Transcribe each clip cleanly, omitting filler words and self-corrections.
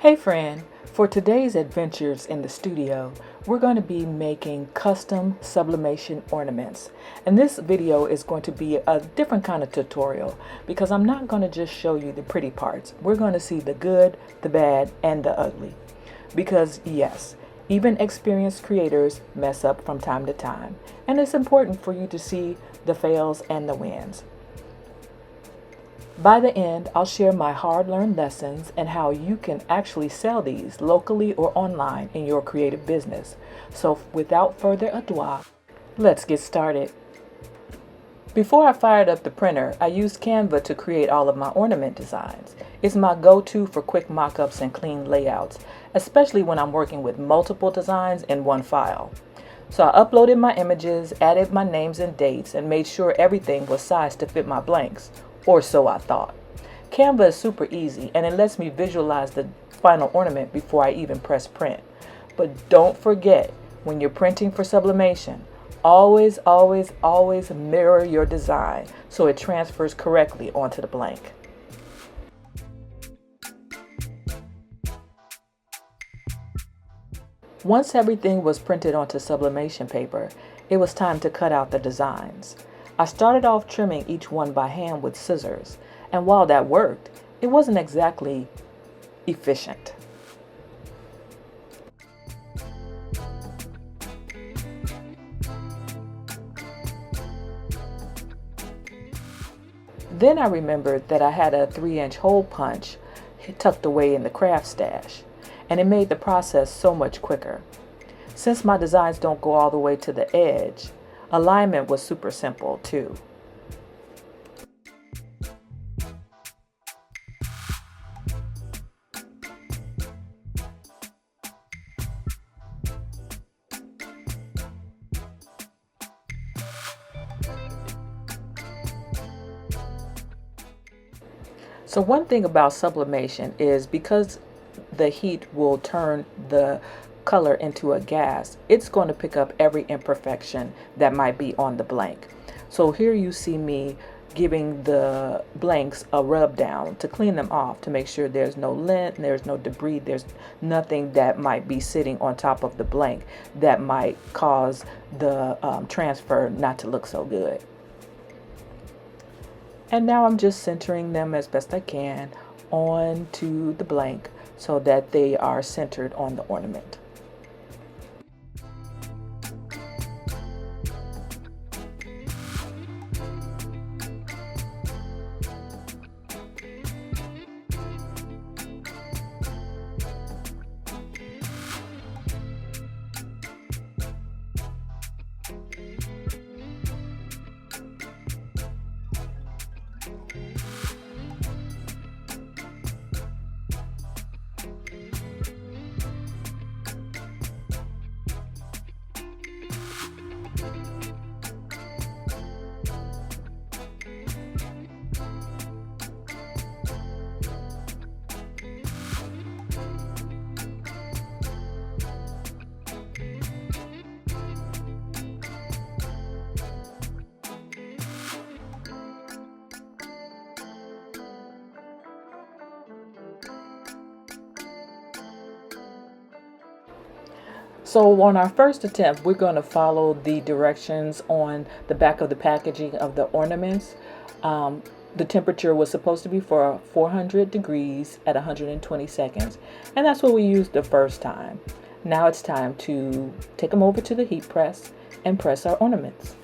Hey friend, for today's adventures in the studio, we're going to be making custom sublimation ornaments. And this video is going to be a different kind of tutorial because I'm not going to just show you the pretty parts. We're going to see the good, the bad, and the ugly. Because yes, even experienced creators mess up from time to time. And it's important for you to see the fails and the wins. By the end, I'll share my hard-learned lessons and how you can actually sell these locally or online in your creative business. So without further ado, let's get started. Before I fired up the printer, I used Canva to create all of my ornament designs. It's my go-to for quick mock-ups and clean layouts, especially when I'm working with multiple designs in one file. So I uploaded my images, added my names and dates, and made sure everything was sized to fit my blanks. Or so I thought. Canva is super easy and it lets me visualize the final ornament before I even press print. But don't forget, when you're printing for sublimation, always mirror your design so it transfers correctly onto the blank. Once everything was printed onto sublimation paper, it was time to cut out the designs. I started off trimming each one by hand with scissors, and while that worked, it wasn't exactly efficient. Then I remembered that I had a 3-inch hole punch tucked away in the craft stash, and it made the process so much quicker. Since my designs don't go all the way to the edge, alignment was super simple too. So one thing about sublimation is because the heat will turn the color into a gas, it's going to pick up every imperfection that might be on the blank. So here you see me giving the blanks a rub down to clean them off, to make sure there's no lint, there's no debris, there's nothing that might be sitting on top of the blank that might cause the transfer not to look so good. And now I'm just centering them as best I can onto the blank so that they are centered on the ornament. So on our first attempt, we're going to follow the directions on the back of the packaging of the ornaments. The temperature was supposed to be for 400 degrees at 120 seconds. And that's what we used the first time. Now it's time to take them over to the heat press and press our ornaments.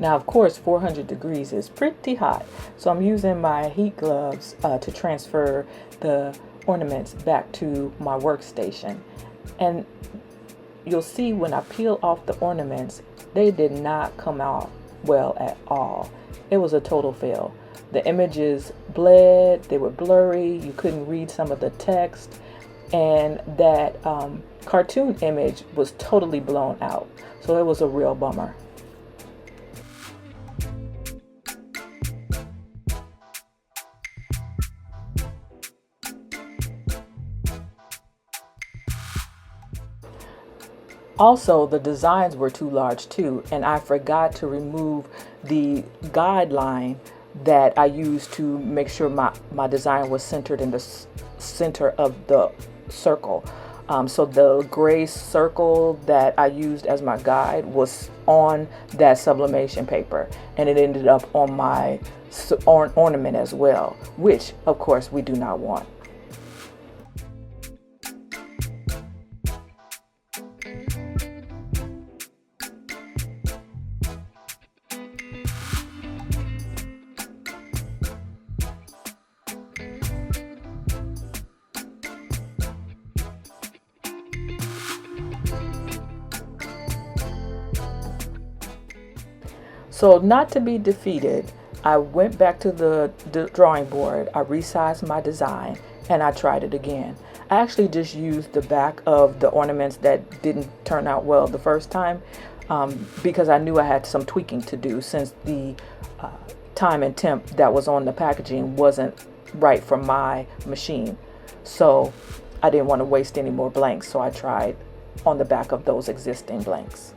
Now, of course, 400 degrees is pretty hot, so I'm using my heat gloves to transfer the ornaments back to my workstation. And you'll see when I peel off the ornaments, they did not come out well at all. It was a total fail. The images bled, they were blurry, you couldn't read some of the text, and that cartoon image was totally blown out. So it was a real bummer. Also, the designs were too large too, and I forgot to remove the guideline that I used to make sure my design was centered in the center of the circle. So the gray circle that I used as my guide was on that sublimation paper, and it ended up on my ornament as well, which of course we do not want. So not to be defeated, I went back to the drawing board, I resized my design, and I tried it again. I actually just used the back of the ornaments that didn't turn out well the first time because I knew I had some tweaking to do since the time and temp that was on the packaging wasn't right for my machine. So I didn't want to waste any more blanks, so I tried on the back of those existing blanks.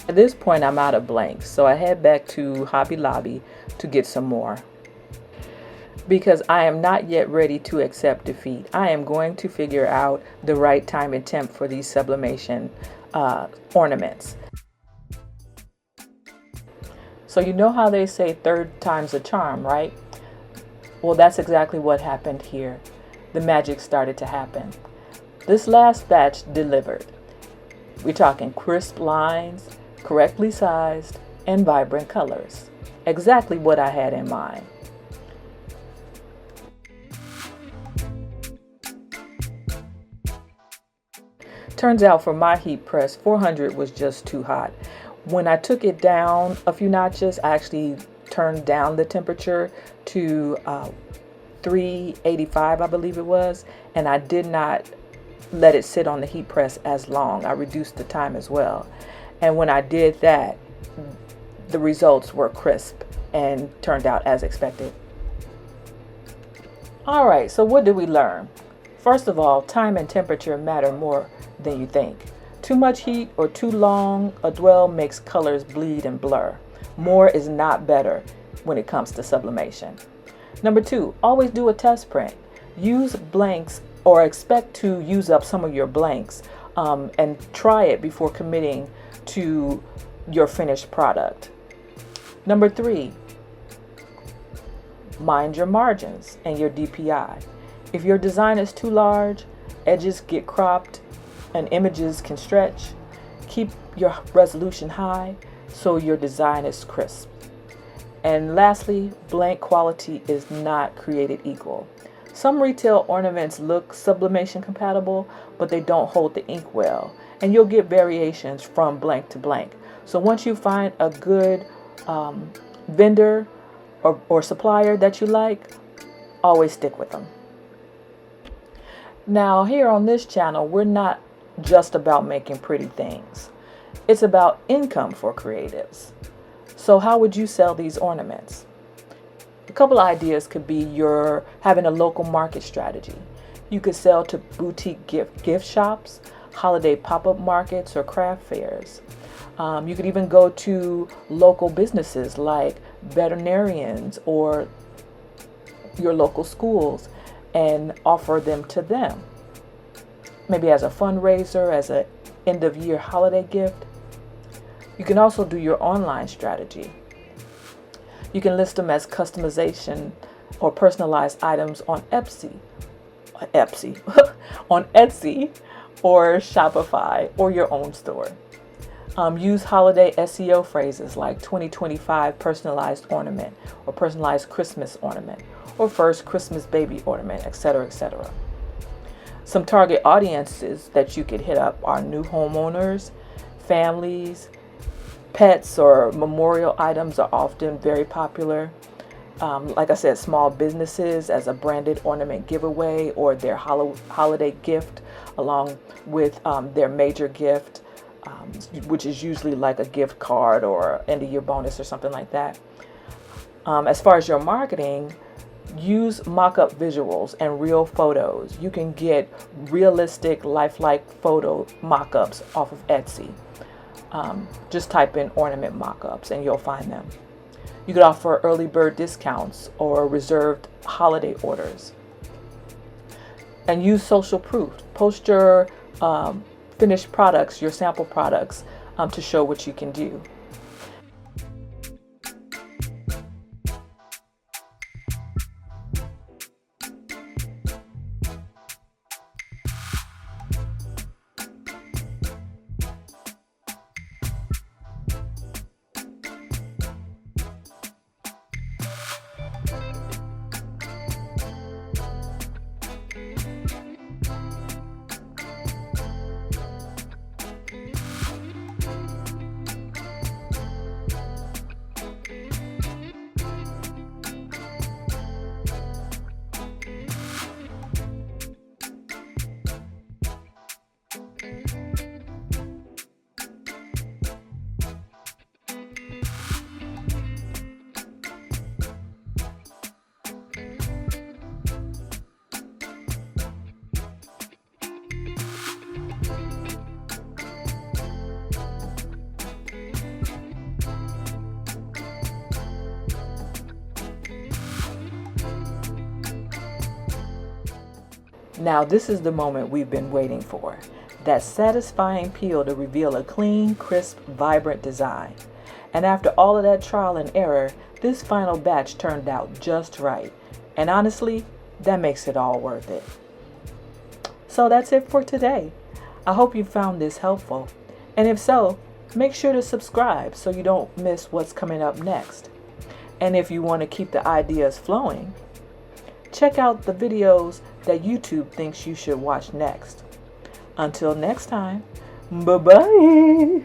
At this point, I'm out of blanks, so I head back to Hobby Lobby to get some more. Because I am not yet ready to accept defeat. I am going to figure out the right time and temp for these sublimation ornaments. So you know how they say third time's a charm, right? Well, that's exactly what happened here. The magic started to happen. This last batch delivered. We're talking crisp lines, correctly sized, and vibrant colors. Exactly what I had in mind. Turns out for my heat press, 400 was just too hot. When I took it down a few notches, I actually turned down the temperature to 385, I believe it was, and I did not let it sit on the heat press as long. I reduced the time as well. And when I did that, the results were crisp and turned out as expected. All right, so what did we learn? First of all, time and temperature matter more than you think. Too much heat or too long a dwell makes colors bleed and blur. More is not better when it comes to sublimation. Number 2, always do a test print. Use blanks or expect to use up some of your blanks and try it before committing to your finished product. Number 3, mind your margins and your DPI. If your design is too large, edges get cropped, and images can stretch, keep your resolution high so your design is crisp. And lastly, blank quality is not created equal. Some retail ornaments look sublimation compatible, but they don't hold the ink well, and you'll get variations from blank to blank. So once you find a good vendor or supplier that you like, always stick with them. Now, here on this channel, we're not just about making pretty things. It's about income for creatives. So how would you sell these ornaments? A couple of ideas could be you're having a local market strategy. You could sell to boutique gift shops, holiday pop-up markets, or craft fairs. You could even go to local businesses like veterinarians or your local schools and offer them to them. Maybe as a fundraiser, as an end-of-year holiday gift. You can also do your online strategy. You can list them as customization or personalized items on Etsy on Etsy or Shopify or your own store. Use holiday SEO phrases like 2025 personalized ornament or personalized Christmas ornament or first Christmas baby ornament, etc., etc. Some target audiences that you could hit up are new homeowners, families, pets or memorial items are often very popular. Like I said, small businesses as a branded ornament giveaway or their holiday gift along with their major gift, which is usually like a gift card or end of year bonus or something like that. As far as your marketing, use mock-up visuals and real photos. You can get realistic, lifelike photo mock-ups off of Etsy. Just type in ornament mock-ups and you'll find them. You could offer early bird discounts or reserved holiday orders. And use social proof. Post your finished products, your sample products, to show what you can do. Now this is the moment we've been waiting for. That satisfying peel to reveal a clean, crisp, vibrant design. And after all of that trial and error, this final batch turned out just right. And honestly, that makes it all worth it. So that's it for today. I hope you found this helpful. And if so, Make sure to subscribe so you don't miss what's coming up next. And if you want to keep the ideas flowing, check out the videos that YouTube thinks you should watch next. Until next time, bye-bye.